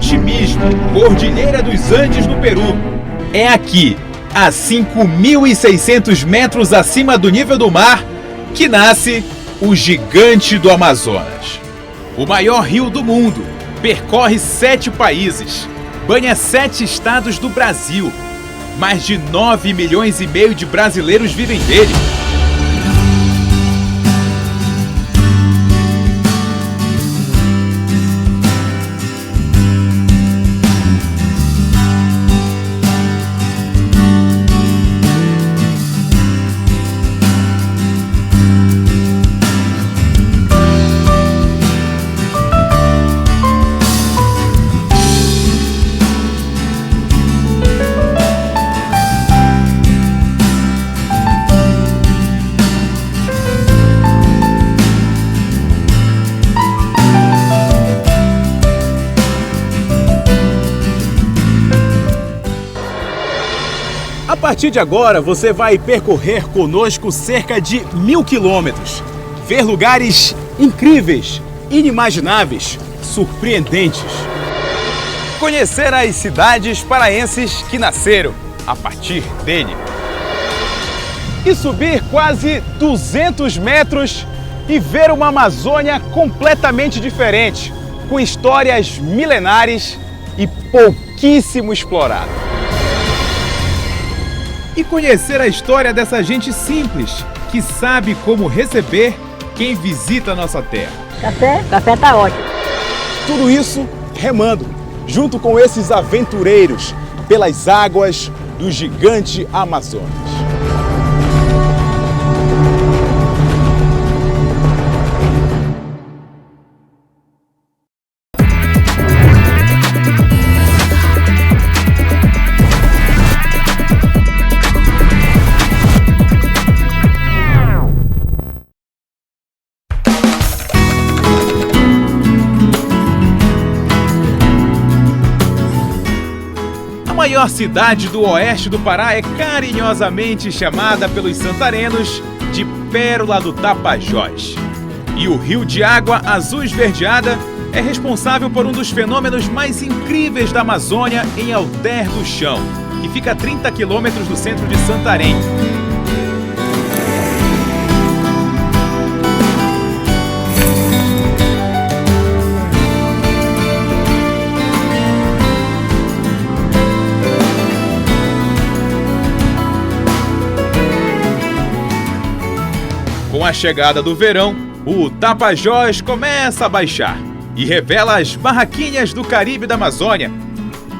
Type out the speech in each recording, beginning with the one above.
Montimismo, Cordilheira dos Andes no Peru. É aqui, a 5.600 metros acima do nível do mar, que nasce o Gigante do Amazonas. O maior rio do mundo, percorre 7 países, banha 7 estados do Brasil. Mais de 9,5 milhões de brasileiros vivem dele. A partir de agora, você vai percorrer conosco cerca de 1.000 quilômetros. Ver lugares incríveis, inimagináveis, surpreendentes. Conhecer as cidades paraenses que nasceram a partir dele. E subir quase 200 metros e ver uma Amazônia completamente diferente, com histórias milenares e pouquíssimo explorada. E conhecer a história dessa gente simples, que sabe como receber quem visita a nossa terra. Café tá ótimo. Tudo isso remando, junto com esses aventureiros, pelas águas do Gigante Amazonas. A maior cidade do oeste do Pará é carinhosamente chamada pelos santarenos de Pérola do Tapajós. E o rio de água azul esverdeada é responsável por um dos fenômenos mais incríveis da Amazônia em Alter do Chão, que fica a 30 quilômetros do centro de Santarém. Com a chegada do verão, o Tapajós começa a baixar e revela as barraquinhas do Caribe da Amazônia.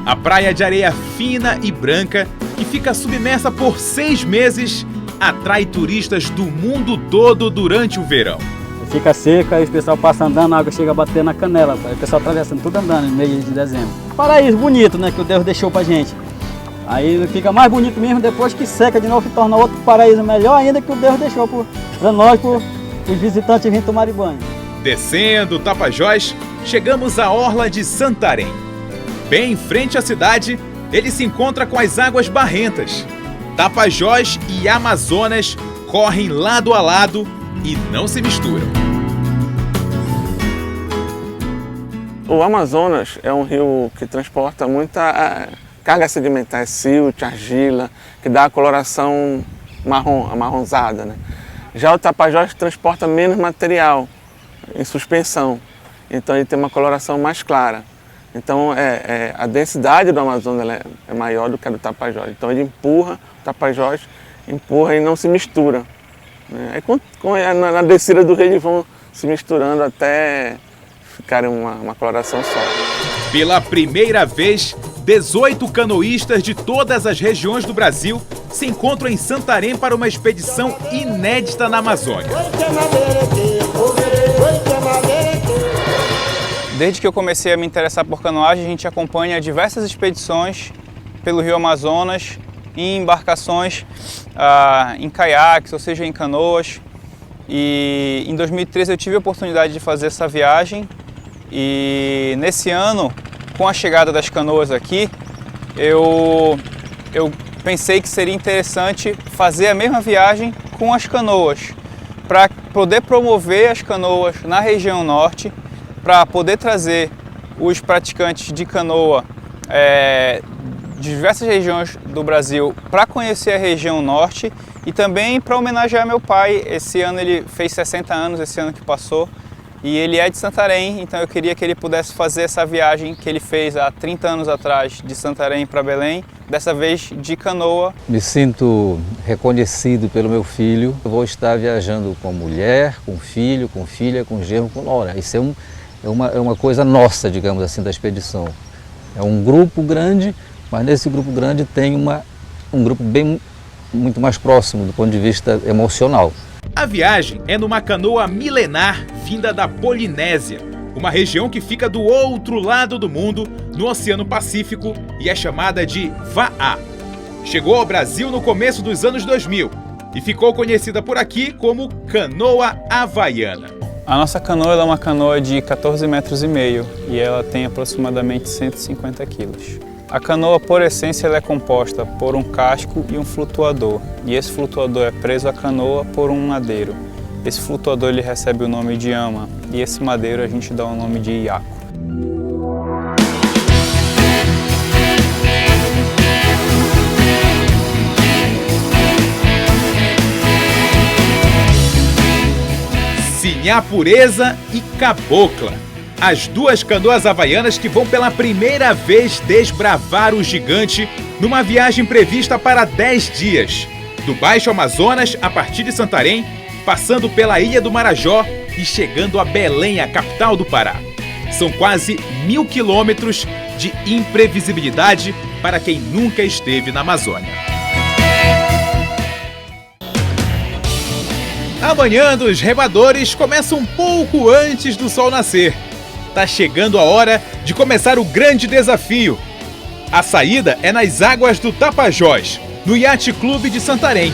A praia de areia fina e branca, que fica submersa por 6 meses, atrai turistas do mundo todo durante o verão. Fica seca e o pessoal passa andando, a água chega a bater na canela, o pessoal atravessando tudo andando no mês de dezembro. Paraíso bonito, né, que o Deus deixou pra gente. Aí fica mais bonito mesmo depois que seca de novo e torna outro paraíso melhor ainda que o Deus deixou para nós, para os visitantes virem tomar banho. Descendo o Tapajós, chegamos à orla de Santarém. Bem em frente à cidade, ele se encontra com as águas barrentas. Tapajós e Amazonas correm lado a lado e não se misturam. O Amazonas é um rio que transporta muita carga sedimentar, silt, argila, que dá a coloração marrom, amarronzada, né? Já o Tapajós transporta menos material em suspensão, então ele tem uma coloração mais clara. Então a densidade do Amazonas é maior do que a do Tapajós. Então ele empurra, o Tapajós empurra e não se mistura, né? Aí na descida do rio eles vão se misturando até ficarem uma coloração só. Pela primeira vez, 18 canoístas de todas as regiões do Brasil se encontram em Santarém para uma expedição inédita na Amazônia. Desde que eu comecei a me interessar por canoagem, a gente acompanha diversas expedições pelo Rio Amazonas, em embarcações, em caiaques, ou seja, em canoas. E em 2013 eu tive a oportunidade de fazer essa viagem e nesse ano, com a chegada das canoas aqui, eu pensei que seria interessante fazer a mesma viagem com as canoas, para poder promover as canoas na região norte, para poder trazer os praticantes de canoa de diversas regiões do Brasil para conhecer a região norte e também para homenagear meu pai. Esse ano ele fez 60 anos, esse ano que passou, e ele é de Santarém, então eu queria que ele pudesse fazer essa viagem que ele fez há 30 anos atrás de Santarém para Belém, dessa vez de canoa. Me sinto reconhecido pelo meu filho. Eu vou estar viajando com mulher, com filho, com filha, com genro, com nora. Isso é uma coisa nossa, digamos assim, da expedição. É um grupo grande, mas nesse grupo grande tem um grupo muito mais próximo do ponto de vista emocional. A viagem é numa canoa milenar vinda da Polinésia, uma região que fica do outro lado do mundo, no Oceano Pacífico, e é chamada de Va'a. Chegou ao Brasil no começo dos anos 2000 e ficou conhecida por aqui como canoa havaiana. A nossa canoa é uma canoa de 14,5 metros e ela tem aproximadamente 150 quilos. A canoa, por essência, ela é composta por um casco e um flutuador, e esse flutuador é preso à canoa por um madeiro. Esse flutuador ele recebe o nome de ama, e esse madeiro a gente dá o nome de iaco. Sinhá Pureza e Cabocla. As duas canoas havaianas que vão pela primeira vez desbravar o gigante numa viagem prevista para 10 dias. Do Baixo Amazonas, a partir de Santarém, passando pela Ilha do Marajó e chegando a Belém, a capital do Pará. São quase 1000 quilômetros de imprevisibilidade para quem nunca esteve na Amazônia. A manhã dos remadores começa um pouco antes do sol nascer. Tá chegando a hora de começar o grande desafio. A saída é nas águas do Tapajós, no Yacht Clube de Santarém.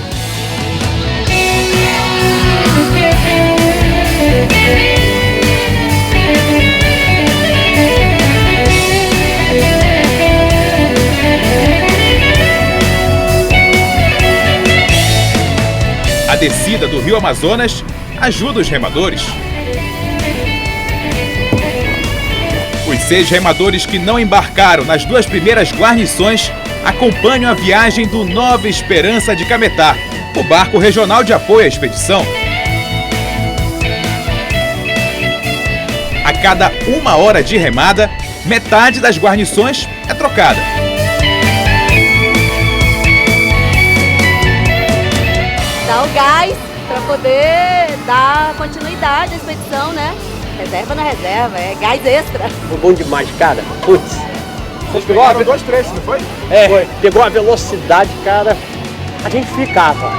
A descida do Rio Amazonas ajuda os remadores. Os 6 remadores que não embarcaram nas 2 primeiras guarnições acompanham a viagem do Nova Esperança de Cametá, o barco regional de apoio à expedição. A cada 1 hora de remada, metade das guarnições é trocada. Dá o gás para poder dar continuidade à expedição, né? Reserva na reserva, é gás extra. Foi bom demais, cara. Putz. Vocês pegaram 2 trechos, não foi? Foi. Pegou a velocidade, cara. A gente ficava.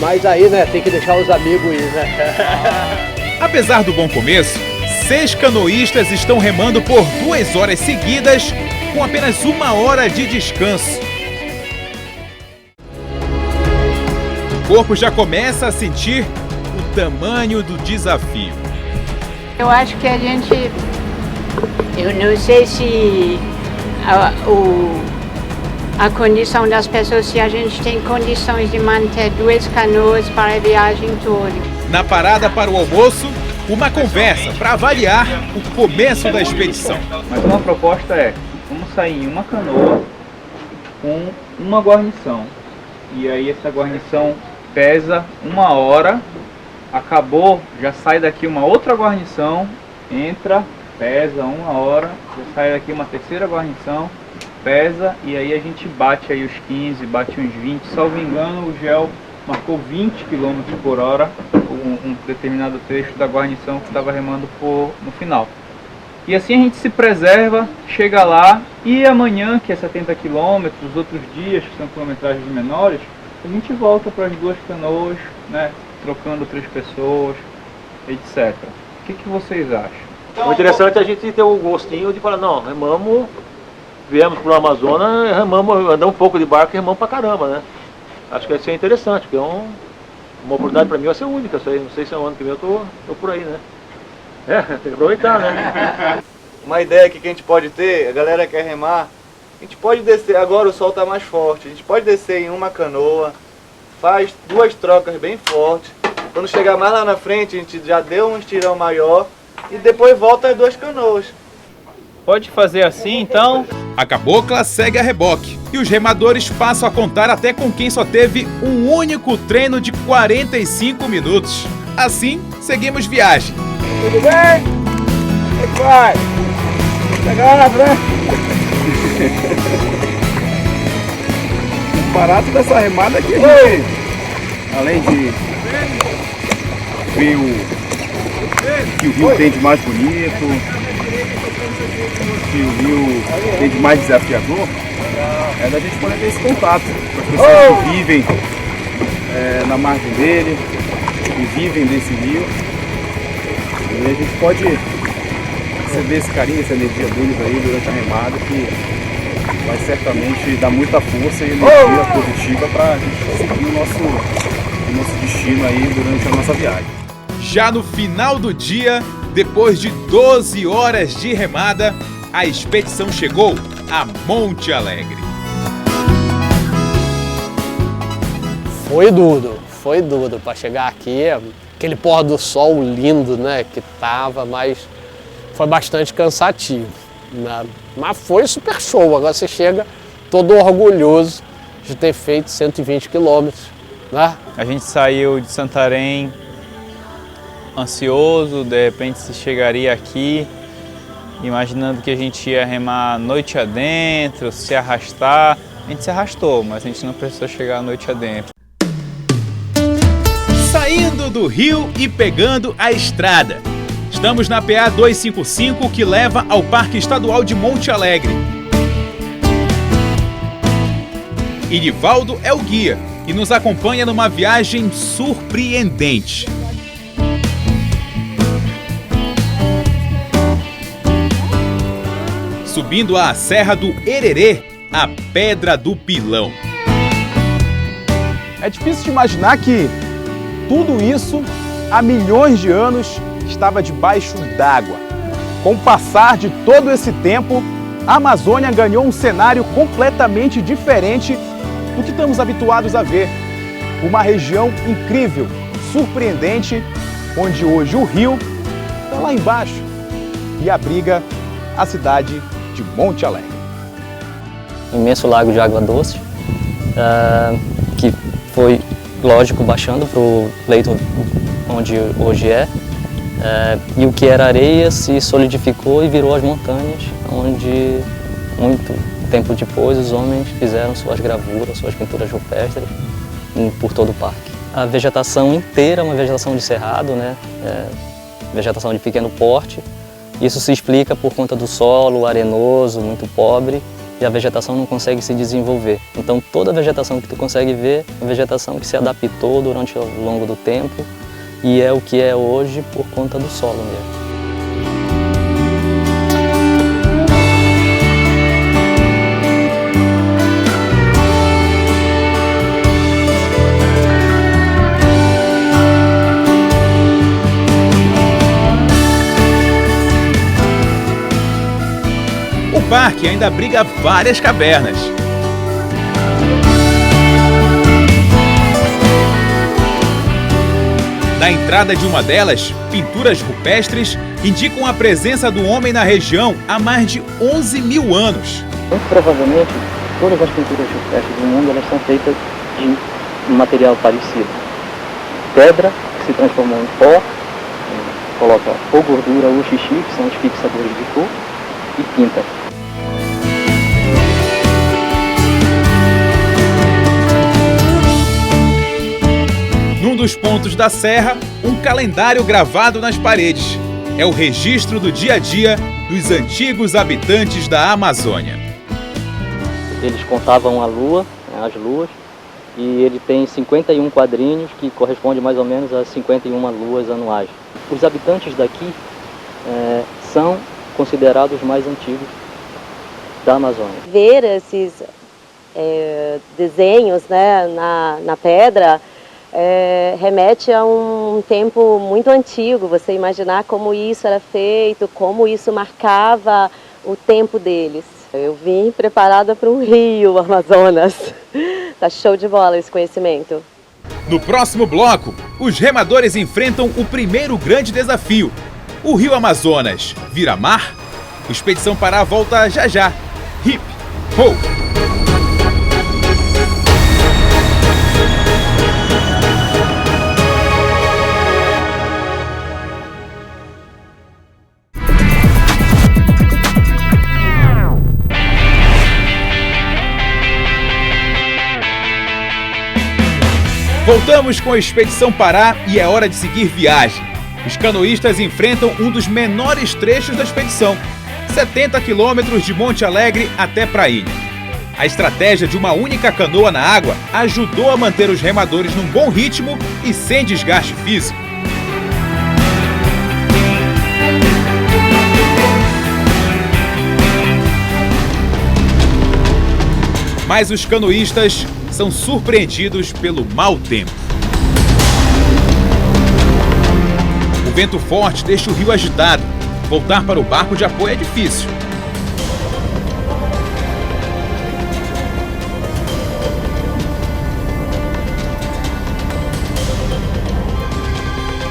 Mas aí, né, tem que deixar os amigos ir, né? Apesar do bom começo, 6 canoístas estão remando por 2 horas seguidas, com apenas 1 hora de descanso. O corpo já começa a sentir o tamanho do desafio. Eu acho que a gente, eu não sei se a condição das pessoas, se a gente tem condições de manter 2 canoas para a viagem toda. Na parada para o almoço, uma conversa para avaliar o começo da expedição. Mas uma proposta é, vamos sair em uma canoa com uma guarnição. E aí essa guarnição pesa 1 hora. Acabou, já sai daqui uma outra guarnição, entra, pesa 1 hora, já sai daqui uma terceira guarnição, pesa, e aí a gente bate aí os 15, bate uns 20, salvo engano o GEL marcou 20 km por hora, um determinado trecho da guarnição que estava remando no final. E assim a gente se preserva, chega lá, e amanhã, que é 70 km, os outros dias, que são quilometragens menores, a gente volta para as 2 canoas, né? Trocando 3 pessoas, etc. O que vocês acham? O interessante é a gente ter o gostinho de falar, não, remamos, viemos para o Amazonas, remamos, andamos um pouco de barco e remamos pra caramba, né? Acho que vai ser interessante, porque uma oportunidade para mim vai ser única, não sei se é o ano que vem eu tô por aí, né? Tem que aproveitar, né? Uma ideia que a gente pode ter, a galera quer remar, a gente pode descer, agora o sol está mais forte, a gente pode descer em uma canoa, faz 2 trocas bem fortes, quando chegar mais lá na frente a gente já deu um estirão maior e depois volta as 2 canoas. Pode fazer assim, então. A cabocla segue a reboque e os remadores passam a contar até com quem só teve um único treino de 45 minutos. Assim, seguimos viagem. Tudo bem? Como é que vai? Legal, né? O barato dessa remada aqui, gente, além de ver que o rio tem de mais bonito, que o rio tem de mais desafiador, é da gente poder ter esse contato com as pessoas que vivem na margem dele, que vivem desse rio. E a gente pode receber esse carinho, essa energia deles aí durante a remada, que vai certamente dar muita força e energia positiva para a gente seguir o nosso destino aí durante a nossa viagem. Já no final do dia, depois de 12 horas de remada, a expedição chegou a Monte Alegre. Foi duro para chegar aqui, aquele pôr do sol lindo, né, que tava, mas foi bastante cansativo, né? Mas foi super show. Agora você chega todo orgulhoso de ter feito 120 quilômetros, né? A gente saiu de Santarém ansioso, de repente se chegaria aqui, imaginando que a gente ia remar noite adentro, se arrastar. A gente se arrastou, mas a gente não precisou chegar a noite adentro. Saindo do rio e pegando a estrada. Estamos na PA 255, que leva ao Parque Estadual de Monte Alegre. Irivaldo é o guia e nos acompanha numa viagem surpreendente. Subindo a Serra do Hererê, a Pedra do Pilão. É difícil de imaginar que tudo isso, há milhões de anos, estava debaixo d'água. Com o passar de todo esse tempo, a Amazônia ganhou um cenário completamente diferente do que estamos habituados a ver. Uma região incrível, surpreendente, onde hoje o rio está lá embaixo e abriga a cidade de Monte Alegre. Um imenso lago de água doce, que foi, lógico, baixando para o leito onde hoje é. E o que era areia se solidificou e virou as montanhas, onde muito tempo depois os homens fizeram suas gravuras, suas pinturas rupestres por todo o parque. A vegetação inteira é uma vegetação de cerrado, né? Vegetação de pequeno porte. Isso se explica por conta do solo arenoso, muito pobre, e a vegetação não consegue se desenvolver. Então toda a vegetação que tu consegue ver é a vegetação que se adaptou durante o longo do tempo e é o que é hoje por conta do solo mesmo. O parque ainda abriga várias cavernas. Na entrada de uma delas, pinturas rupestres indicam a presença do homem na região há mais de 11 mil anos. Muito provavelmente, todas as pinturas rupestres do mundo elas são feitas de um material parecido. Pedra, que se transformou em pó, coloca ou gordura ou xixi, que são os fixadores de cor, e pinta. Num dos pontos da serra, um calendário gravado nas paredes. É o registro do dia a dia dos antigos habitantes da Amazônia. Eles contavam a lua, as luas, e ele tem 51 quadrinhos, que corresponde mais ou menos a 51 luas anuais. Os habitantes daqui são considerados mais antigos da Amazônia. Ver esses desenhos, né, na pedra remete a um tempo muito antigo. Você imaginar como isso era feito, como isso marcava o tempo deles. Eu vim preparada para um rio Amazonas. Tá show de bola esse conhecimento. No próximo bloco, os remadores enfrentam o primeiro grande desafio. O rio Amazonas vira mar? O Expedição Pará volta já já. Hip, ho! Voltamos com a Expedição Pará e é hora de seguir viagem. Os canoístas enfrentam um dos menores trechos da expedição, 70 quilômetros de Monte Alegre até Prainha. A estratégia de uma única canoa na água ajudou a manter os remadores num bom ritmo e sem desgaste físico. Mas os canoístas são surpreendidos pelo mau tempo. O vento forte deixa o rio agitado. Voltar para o barco de apoio é difícil.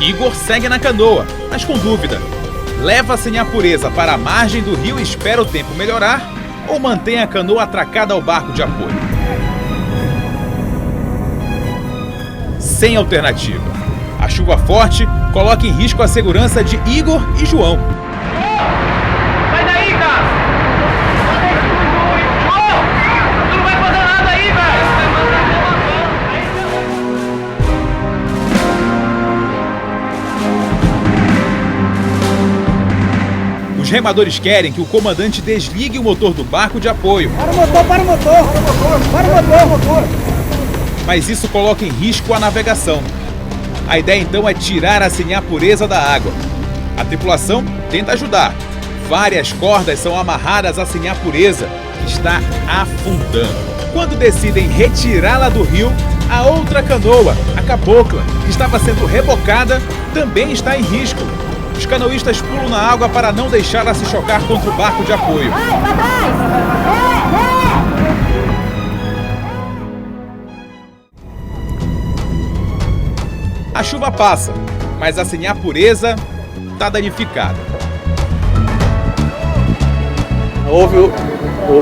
Igor segue na canoa, mas com dúvida. Leva sem a pureza para a margem do rio e espera o tempo melhorar, ou mantém a canoa atracada ao barco de apoio? Sem alternativa. A chuva forte coloca em risco a segurança de Igor e João. Sai daí, cara! João! Tu não vai fazer nada aí, velho! Os remadores querem que o comandante desligue o motor do barco de apoio. Para o motor, para o motor! Para o motor! Mas isso coloca em risco a navegação. A ideia então é tirar assim a pureza da água. A tripulação tenta ajudar. Várias cordas são amarradas a a pureza, que está afundando. Quando decidem retirá-la do rio, a outra canoa, a Cabocla, que estava sendo rebocada, também está em risco. Os canoístas pulam na água para não deixá-la se chocar contra o barco de apoio. A chuva passa, mas a pureza está danificada. Houve o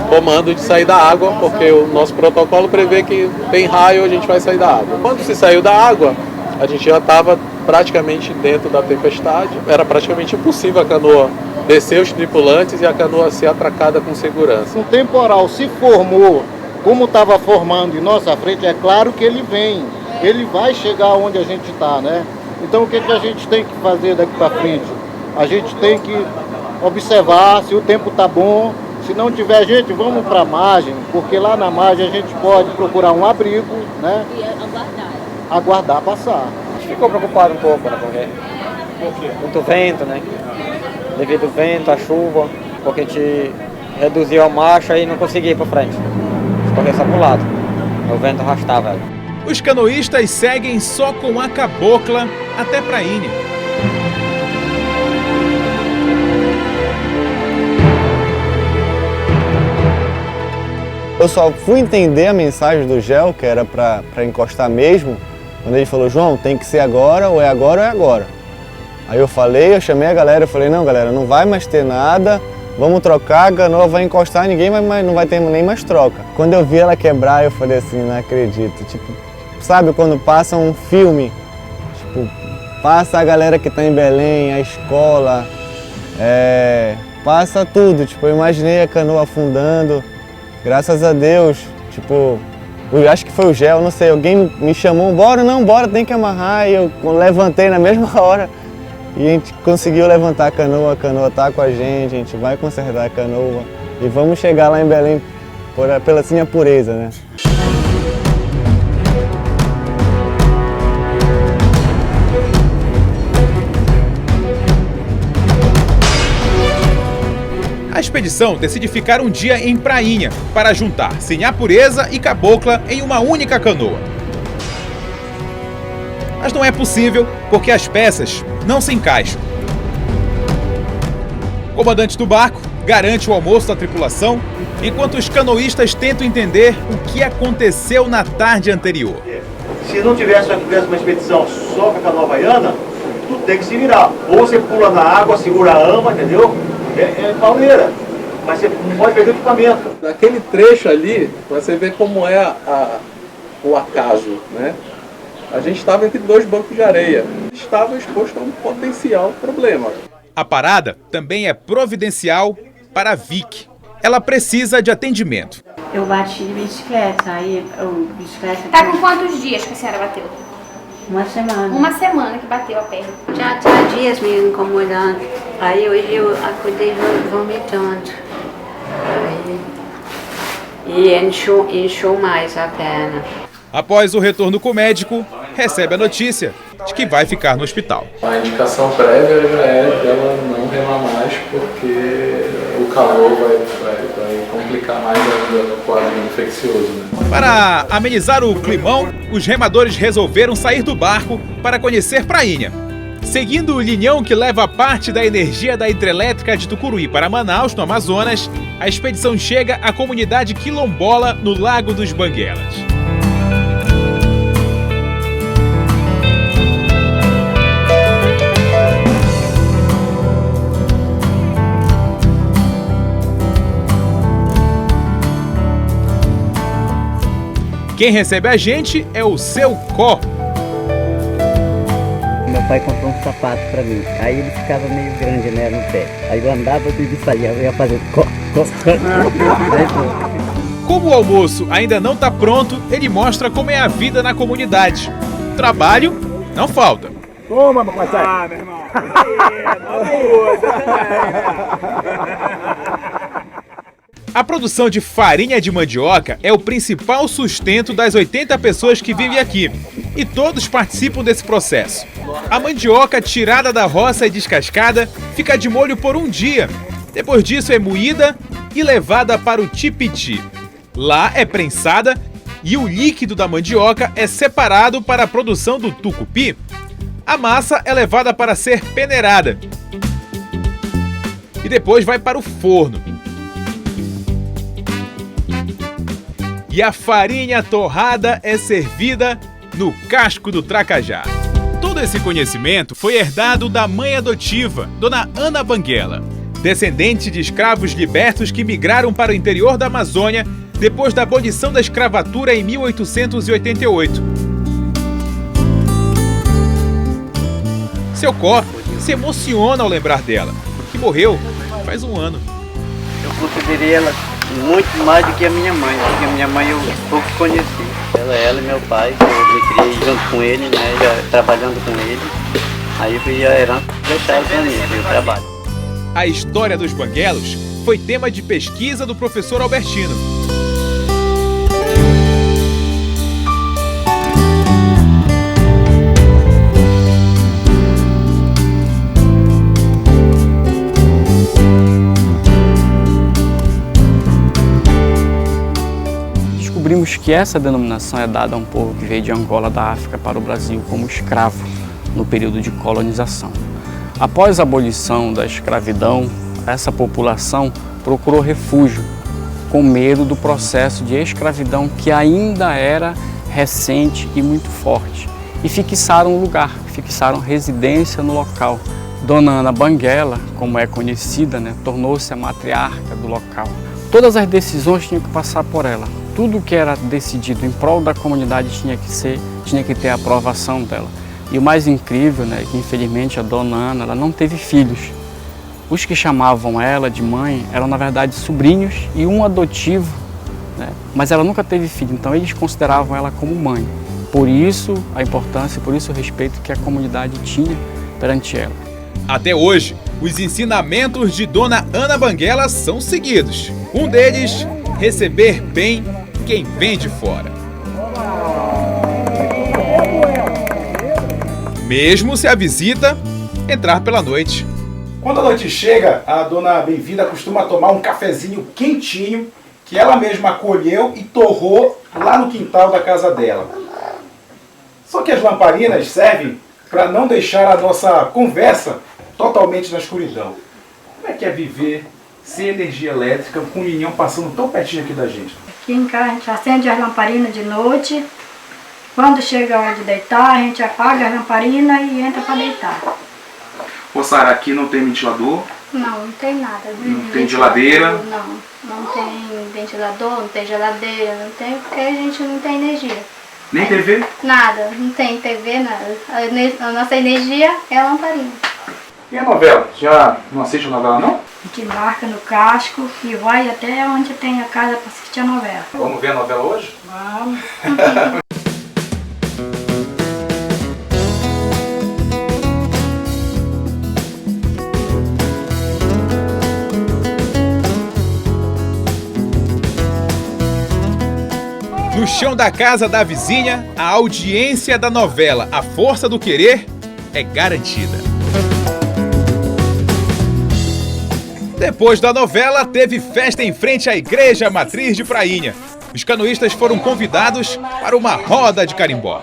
comando de sair da água, porque o nosso protocolo prevê que tem raio, a gente vai sair da água. Quando se saiu da água, a gente já estava praticamente dentro da tempestade. Era praticamente impossível a canoa descer os tripulantes e a canoa ser atracada com segurança. Um temporal se formou, como estava formando em nossa frente, é claro que ele vem. Ele vai chegar onde a gente está, né? Então o que a gente tem que fazer daqui para frente? A gente tem que observar se o tempo está bom. Se não tiver gente, vamos para a margem, porque lá na margem a gente pode procurar um abrigo, né? E aguardar passar. A gente ficou preocupado um pouco, né? Porque muito vento, né? Devido ao vento, a chuva, porque a gente reduziu a marcha e não conseguia ir para frente. Correr só para o lado. O vento arrastava ela. Os canoístas seguem só com a Cabocla até Prainha. Eu só fui entender a mensagem do Gel, que era para encostar mesmo, quando ele falou: João, tem que ser agora, ou é agora ou é agora. Aí eu chamei a galera, eu falei: não, galera, não vai mais ter nada, vamos trocar, a canoa vai encostar, ninguém não vai ter nem mais troca. Quando eu vi ela quebrar, eu falei assim: não acredito. Tipo, sabe quando passa um filme, tipo, passa a galera que tá em Belém, a escola, passa tudo, tipo, eu imaginei a canoa afundando, graças a Deus, tipo, eu acho que foi o Gel, não sei, alguém me chamou, bora, tem que amarrar, e eu levantei na mesma hora, e a gente conseguiu levantar a canoa tá com a gente vai consertar a canoa, e vamos chegar lá em Belém pela pureza, né? A expedição decide ficar um dia em Prainha para juntar Pureza e Cabocla em uma única canoa. Mas não é possível porque as peças não se encaixam. O comandante do barco garante o almoço da tripulação, enquanto os canoístas tentam entender o que aconteceu na tarde anterior. Se não tivesse uma expedição só com a canoa havaiana, tu tem que se virar. Ou você pula na água, segura a ama, entendeu? É pauleira, mas você não pode perder o equipamento. Naquele trecho ali, você vê como é o acaso, né? A gente estava entre dois bancos de areia, estava exposto a um potencial problema. A parada também é providencial para a Vicky. Ela precisa de atendimento. Eu bati de bicicleta, aí o bicicleta... Tá com quantos dias que a senhora bateu? Uma semana. Uma semana que bateu a perna. Já tá dias me incomodando. Aí hoje eu acordei vomitando. E inchou mais a perna. Após o retorno com o médico, recebe a notícia de que vai ficar no hospital. A indicação prévia já é dela não remar mais, porque o calor vai complicar mais ainda o quadro infeccioso. Né? Para amenizar o climão, os remadores resolveram sair do barco para conhecer Prainha. Seguindo o linhão que leva parte da energia da hidrelétrica de Tucuruí para Manaus, no Amazonas, a expedição chega à comunidade quilombola no Lago dos Banguelas. Quem recebe a gente é o Seu Có. Meu pai comprou um sapato pra mim, aí ele ficava meio grande, né, no pé. Aí eu andava e saía, eu ia fazer có. Como o almoço ainda não está pronto, ele mostra como é a vida na comunidade. Trabalho não falta. Toma, papai, sai. Ah, meu irmão. A produção de farinha de mandioca é o principal sustento das 80 pessoas que vivem aqui, e todos participam desse processo. A mandioca tirada da roça e descascada fica de molho por um dia. Depois disso é moída e levada para o tipiti. Lá é prensada e o líquido da mandioca é separado para a produção do tucupi. A massa é levada para ser peneirada e depois vai para o forno. E a farinha torrada é servida no casco do tracajá. Todo esse conhecimento foi herdado da mãe adotiva, Dona Ana Banguela, descendente de escravos libertos que migraram para o interior da Amazônia depois da abolição da escravatura em 1888. Seu Có se emociona ao lembrar dela, que morreu faz um ano. Eu considerei ela muito mais do que a minha mãe, porque a minha mãe eu pouco conheci. Ela e meu pai, eu me criei junto com ele, né, já trabalhando com ele. Aí eu fui a herança deixar para mim, eu trabalho. A história dos banguelos foi tema de pesquisa do professor Albertino. Descobrimos que essa denominação é dada a um povo que veio de Angola, da África, para o Brasil como escravo no período de colonização. Após a abolição da escravidão, essa população procurou refúgio com medo do processo de escravidão que ainda era recente e muito forte. E fixaram um lugar, fixaram residência no local. Dona Ana Banguela, como é conhecida, né, tornou-se a matriarca do local. Todas as decisões tinham que passar por ela. Tudo que era decidido em prol da comunidade tinha que ter a aprovação dela. E o mais incrível, né, que infelizmente a Dona Ana ela não teve filhos. Os que chamavam ela de mãe eram na verdade sobrinhos e um adotivo, né, mas ela nunca teve filho, então eles consideravam ela como mãe. Por isso a importância, por isso o respeito que a comunidade tinha perante ela. Até hoje, os ensinamentos de Dona Ana Banguela são seguidos. Um deles, receber bem quem vem de fora. Mesmo se a visita entrar pela noite. Quando a noite chega, a Dona Bem-vinda costuma tomar um cafezinho quentinho que ela mesma colheu e torrou lá no quintal da casa dela. Só que as lamparinas servem para não deixar a nossa conversa totalmente na escuridão. Como é que é viver sem energia elétrica, com o linhão passando tão pertinho aqui da gente? Aqui em casa a gente acende as lamparinas de noite. Quando chega a hora de deitar, a gente apaga as lamparinas e entra para deitar. Ô Sara, aqui não tem ventilador, Não tem nada. Não tem geladeira? Não tem ventilador, não tem geladeira, não tem, porque a gente não tem energia. Nem TV? Nada, não tem TV, nada. A nossa energia é a lamparina. E a novela? Já não assiste a novela, não? A gente embarca no casco e vai até onde tem a casa para assistir a novela. Vamos ver a novela hoje? Vamos. No chão da casa da vizinha, a audiência da novela A Força do Querer é garantida. Depois da novela, teve festa em frente à Igreja Matriz de Prainha. Os canoístas foram convidados para uma roda de carimbó.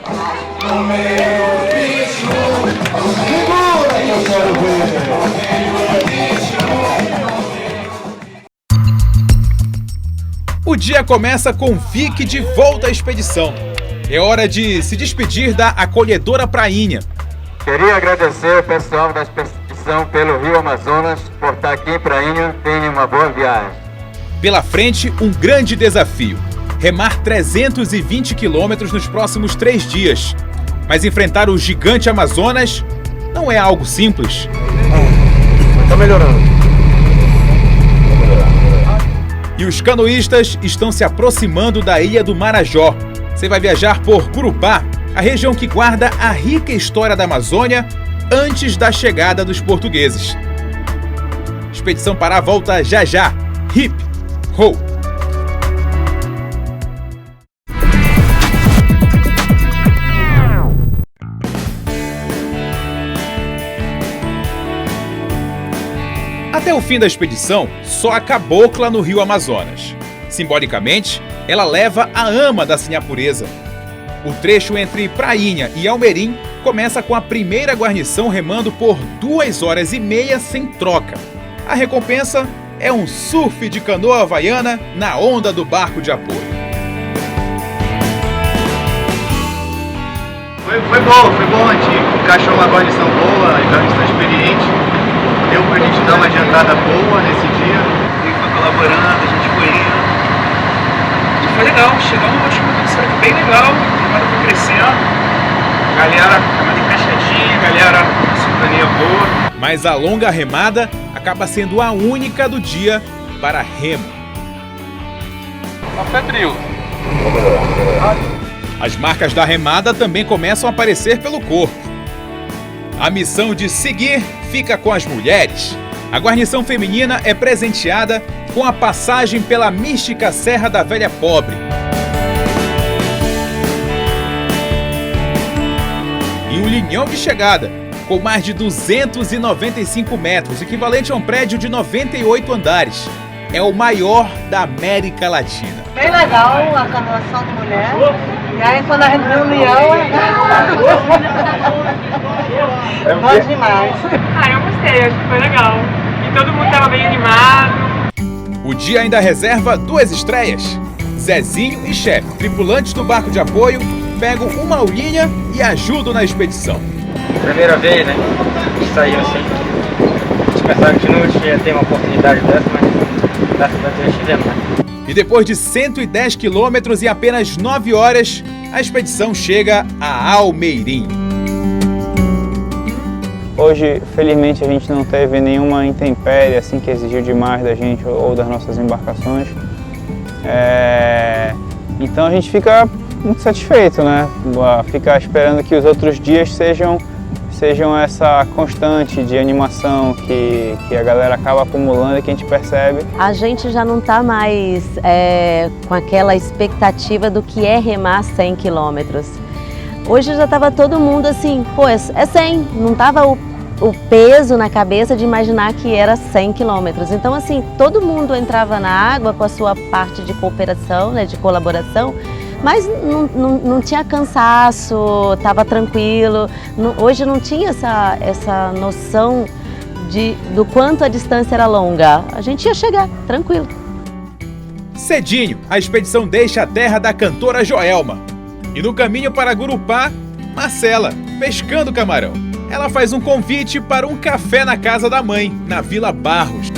O dia começa com Vicky de volta à expedição. É hora de se despedir da acolhedora Prainha. Queria agradecer o pessoal da expedição pelo Rio Amazonas por estar aqui em Prainha. Tenha uma boa viagem. Pela frente, um grande desafio. Remar 320 quilômetros nos próximos 3 dias. Mas enfrentar o gigante Amazonas não é algo simples. Tá melhorando. E os canoístas estão se aproximando da Ilha do Marajó. Você vai viajar por Curupá, a região que guarda a rica história da Amazônia antes da chegada dos portugueses. Expedição Pará volta já já. Hip Ho! Até o fim da expedição, só a cabocla no rio Amazonas. Simbolicamente, ela leva a ama da sinhapureza. O trecho entre Prainha e Almerim começa com a primeira guarnição remando por 2 horas e meia sem troca. A recompensa é um surf de canoa havaiana na onda do barco de apoio. Foi bom, a gente encaixou uma guarnição boa, a guarnição experiente. Deu pra gente dar uma adiantada boa nesse dia. Ele foi colaborando, a gente foi indo. E foi legal, chegamos numa expedição bem legal, a remada foi crescendo. Galera, remada encaixadinha, galera, sintonia boa. Mas a longa remada acaba sendo a única do dia para remo. Café trio. As marcas da remada também começam a aparecer pelo corpo. A missão de seguir fica com as mulheres. A guarnição feminina é presenteada com a passagem pela mística Serra da Velha Pobre. E um linhão de chegada, com mais de 295 metros, equivalente a um prédio de 98 andares. É o maior da América Latina. Bem legal a canoação de mulher. E aí quando a gente vê o leão, é bom demais. Eu gostei, acho que foi legal. E todo mundo estava bem animado. O dia ainda reserva 2 estreias. Zezinho e Chefe, tripulantes do barco de apoio, pegam uma aulinha e ajudam na expedição. Primeira vez, né? Saiu assim. A gente pensava que não ia ter uma oportunidade dessa, mas graças a Deus tivemos, né? E depois de 110 quilômetros e apenas 9 horas, a expedição chega a Almeirim. Hoje, felizmente, a gente não teve nenhuma intempérie assim que exigiu demais da gente ou das nossas embarcações. Então a gente fica muito satisfeito, né? Ficar esperando que os outros dias sejam essa constante de animação que a galera acaba acumulando e que a gente percebe. A gente já não está mais com aquela expectativa do que é remar 100 quilômetros. Hoje já estava todo mundo assim, pô, é 100, não estava o peso na cabeça de imaginar que era 100 quilômetros. Então assim, todo mundo entrava na água com a sua parte de cooperação, né, de colaboração, mas não tinha cansaço, estava tranquilo. Hoje não tinha essa noção do quanto a distância era longa. A gente ia chegar, tranquilo. Cedinho, a expedição deixa a terra da cantora Joelma. E no caminho para Gurupá, Marcela, pescando camarão. ela faz um convite para um café na casa da mãe, na Vila Barros.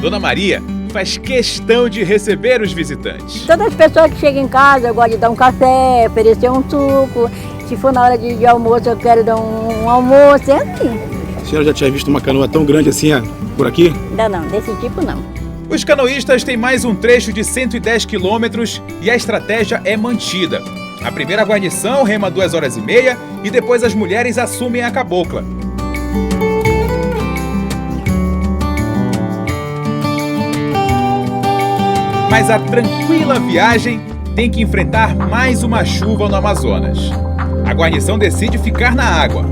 Dona Maria faz questão de receber os visitantes. Todas as pessoas que chegam em casa, eu gosto de dar um café, oferecer um suco. Se for na hora de almoço, eu quero dar um almoço, é assim. A senhora já tinha visto uma canoa tão grande assim por aqui? Não, desse tipo não. Os canoístas têm mais um trecho de 110 quilômetros e a estratégia é mantida. A primeira guarnição rema 2 horas e meia e depois as mulheres assumem a cabocla. Mas a tranquila viagem tem que enfrentar mais uma chuva no Amazonas. A guarnição decide ficar na água.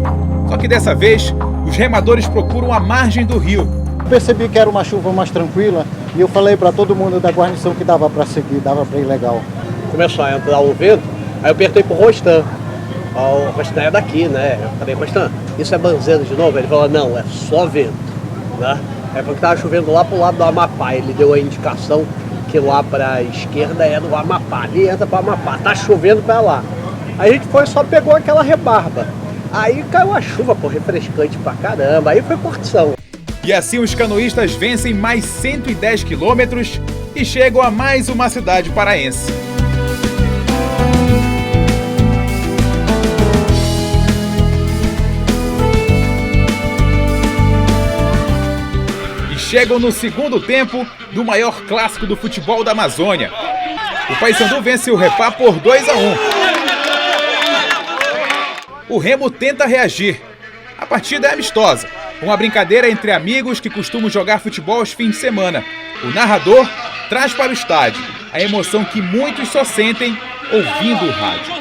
Só que dessa vez, os remadores procuram a margem do rio. Percebi que era uma chuva mais tranquila e eu falei para todo mundo da guarnição que dava para seguir, dava para ir legal. Começou a entrar o vento, aí eu apertei pro Rostan. O Rostan é daqui, né? Eu falei, Rostan, isso é banzeiro de novo? Ele falou, não, é só vento, né? É porque tava chovendo lá pro lado do Amapá. Ele deu a indicação que lá para a esquerda é do Amapá, ali entra para o Amapá, tá chovendo para lá. Aí a gente foi, só pegou aquela rebarba. Aí caiu a chuva, pô, refrescante pra caramba, aí foi curtição. E assim os canoístas vencem mais 110 quilômetros e chegam a mais uma cidade paraense. Chegam no segundo tempo do maior clássico do futebol da Amazônia. O Paysandu vence o Repá por 2-1. O Remo tenta reagir. A partida é amistosa, uma brincadeira entre amigos que costumam jogar futebol aos fins de semana. O narrador traz para o estádio a emoção que muitos só sentem ouvindo o rádio.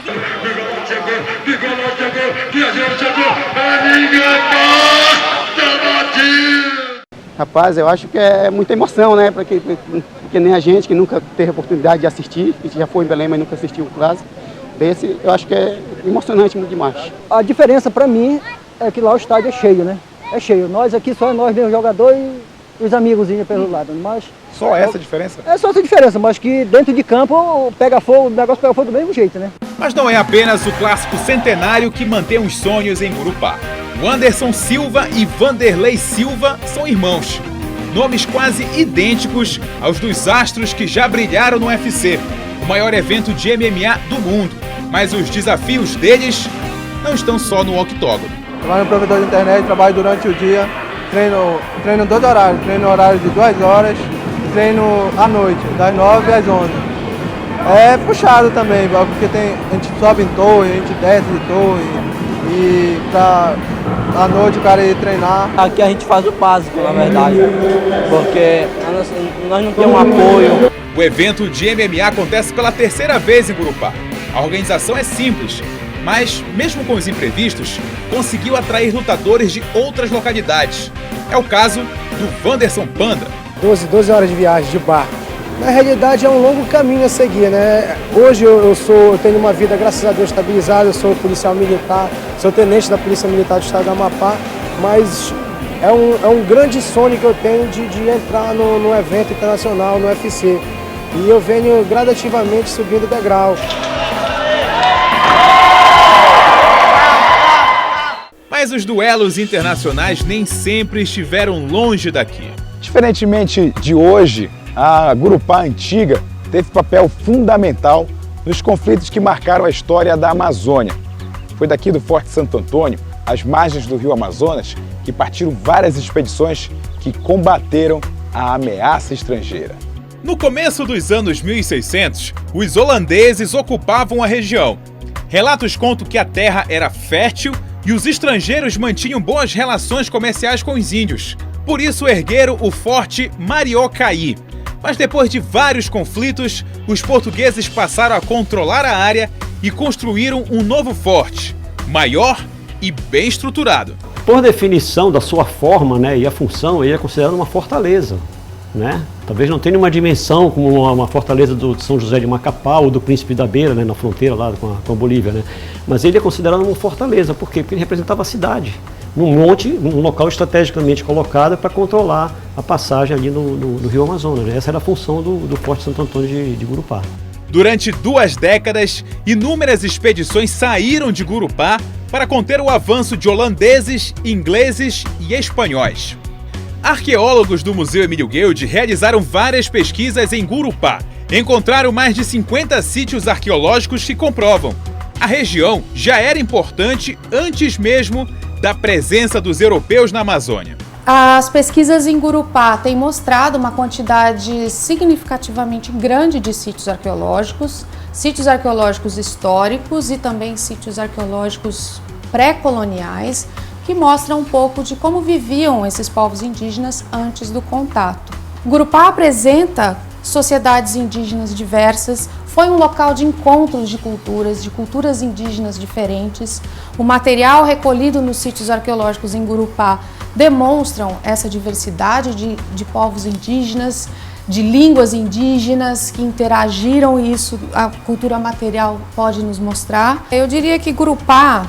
Rapaz, eu acho que é muita emoção, né? Porque nem a gente que nunca teve a oportunidade de assistir, que já foi em Belém, mas nunca assistiu o clássico desse, eu acho que é emocionante muito demais. A diferença para mim é que lá o estádio é cheio, né? É cheio. Nós aqui só nós mesmo jogador e os amigozinhos pelo lado. Mas só essa a diferença? É só essa a diferença, mas que dentro de campo pega fogo, o negócio pega fogo do mesmo jeito, né? Mas não é apenas o clássico centenário que mantém os sonhos em Gurupá. O Anderson Silva e Vanderlei Silva são irmãos. Nomes quase idênticos aos dos astros que já brilharam no UFC, o maior evento de MMA do mundo. Mas os desafios deles não estão só no octógono. Trabalho no provedor de internet, trabalho durante o dia, treino 2 horários, treino no horário de 2 horas e treino à noite, das 9 às 11. É puxado também, porque a gente sobe em torre, a gente desce de torre. E pra à noite o cara ir treinar. Aqui a gente faz o básico, na verdade, porque nós não temos um apoio. O evento de MMA acontece pela 3ª vez em Gurupá. A organização é simples, mas mesmo com os imprevistos, conseguiu atrair lutadores de outras localidades. É o caso do Wanderson Panda. 12 horas de viagem de barco. Na realidade é um longo caminho a seguir, né? Hoje eu tenho uma vida, graças a Deus, estabilizada, eu sou policial militar, sou tenente da Polícia Militar do Estado do Amapá, mas é um grande sonho que eu tenho de entrar no evento internacional, no UFC. E eu venho gradativamente subindo o degrau. Mas os duelos internacionais nem sempre estiveram longe daqui. Diferentemente de hoje, a Gurupá antiga teve papel fundamental nos conflitos que marcaram a história da Amazônia. Foi daqui do Forte Santo Antônio, às margens do rio Amazonas, que partiram várias expedições que combateram a ameaça estrangeira. No começo dos anos 1600, os holandeses ocupavam a região. Relatos contam que a terra era fértil e os estrangeiros mantinham boas relações comerciais com os índios. Por isso ergueram o Forte Mariocaí. Mas depois de vários conflitos, os portugueses passaram a controlar a área e construíram um novo forte, maior e bem estruturado. Por definição da sua forma, né, e a função, ele é considerado uma fortaleza, né? Talvez não tenha uma dimensão como uma fortaleza do São José de Macapá ou do Príncipe da Beira, né, na fronteira lá com a Bolívia, né? Mas ele é considerado uma fortaleza, por quê? Porque ele representava a cidade, num local estrategicamente colocado para controlar a passagem ali no rio Amazonas, né? Essa era a função do Forte Santo Antônio de Gurupá. Durante 2 décadas, inúmeras expedições saíram de Gurupá para conter o avanço de holandeses, ingleses e espanhóis. Arqueólogos do Museu Emílio Guild realizaram várias pesquisas em Gurupá. Encontraram mais de 50 sítios arqueológicos que comprovam. A região já era importante antes mesmo da presença dos europeus na Amazônia. As pesquisas em Gurupá têm mostrado uma quantidade significativamente grande de sítios arqueológicos históricos e também sítios arqueológicos pré-coloniais, que mostram um pouco de como viviam esses povos indígenas antes do contato. Gurupá apresenta sociedades indígenas diversas, foi um local de encontros de culturas indígenas diferentes. O material recolhido nos sítios arqueológicos em Gurupá demonstram essa diversidade de povos indígenas, de línguas indígenas que interagiram, e isso a cultura material pode nos mostrar. Eu diria que Gurupá,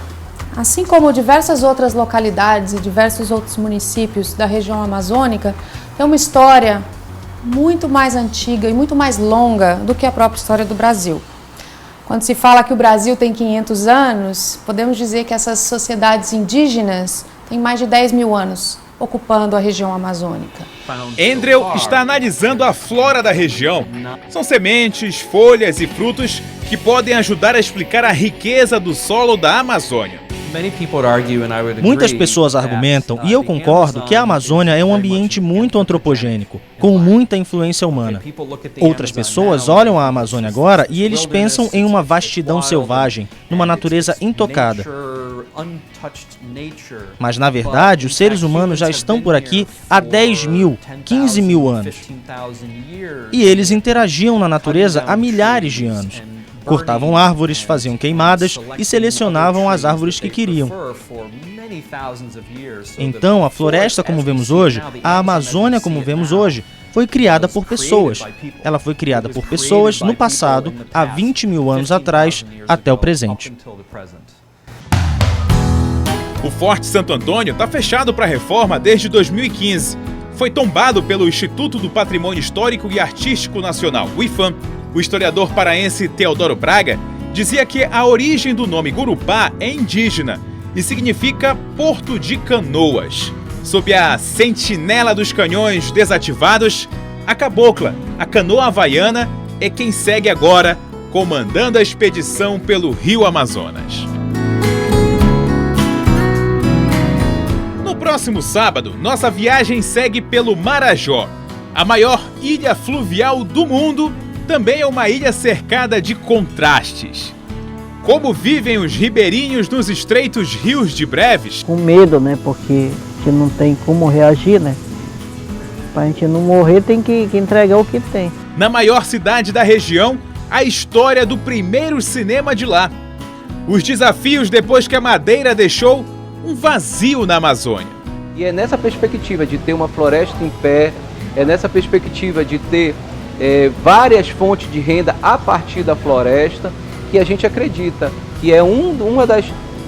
assim como diversas outras localidades e diversos outros municípios da região amazônica, tem uma história muito mais antiga e muito mais longa do que a própria história do Brasil. Quando se fala que o Brasil tem 500 anos, podemos dizer que essas sociedades indígenas têm mais de 10 mil anos ocupando a região amazônica. Andrew está analisando a flora da região. São sementes, folhas e frutos que podem ajudar a explicar a riqueza do solo da Amazônia. Muitas pessoas argumentam, e eu concordo, que a Amazônia é um ambiente muito antropogênico, com muita influência humana. Outras pessoas olham a Amazônia agora e eles pensam em uma vastidão selvagem, numa natureza intocada. Mas, na verdade, os seres humanos já estão por aqui há 10 mil, 15 mil anos. E eles interagiam na natureza há milhares de anos. Cortavam árvores, faziam queimadas e selecionavam as árvores que queriam. Então, a floresta como vemos hoje, a Amazônia como vemos hoje, foi criada por pessoas. Ela foi criada por pessoas no passado, há 20 mil anos atrás, até o presente. O Forte Santo Antônio está fechado para reforma desde 2015. Foi tombado pelo Instituto do Patrimônio Histórico e Artístico Nacional, o IPHAN. O historiador paraense Teodoro Braga dizia que a origem do nome Gurupá é indígena e significa Porto de Canoas. Sob a sentinela dos canhões desativados, a cabocla, a canoa havaiana, é quem segue agora comandando a expedição pelo Rio Amazonas. No próximo sábado, nossa viagem segue pelo Marajó, a maior ilha fluvial do mundo. Também é uma ilha cercada de contrastes. Como vivem os ribeirinhos nos estreitos rios de Breves? Com medo, né? Porque a gente não tem como reagir, né? Pra gente não morrer, tem que entregar o que tem. Na maior cidade da região, a história do primeiro cinema de lá. Os desafios depois que a madeira deixou um vazio na Amazônia. E é nessa perspectiva de ter uma floresta em pé, é nessa perspectiva de ter várias fontes de renda a partir da floresta, que a gente acredita que é uma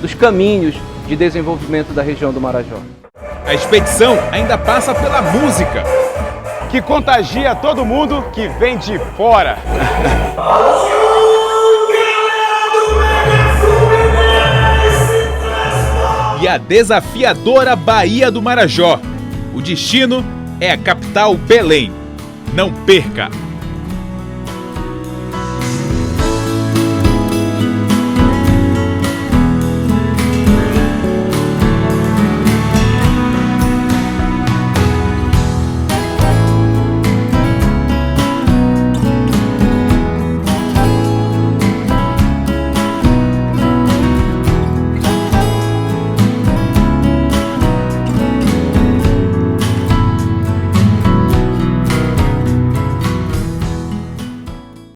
dos caminhos de desenvolvimento da região do Marajó. A expedição ainda passa pela música, que contagia todo mundo que vem de fora. E a desafiadora Baía do Marajó. O destino é a capital Belém. Não perca!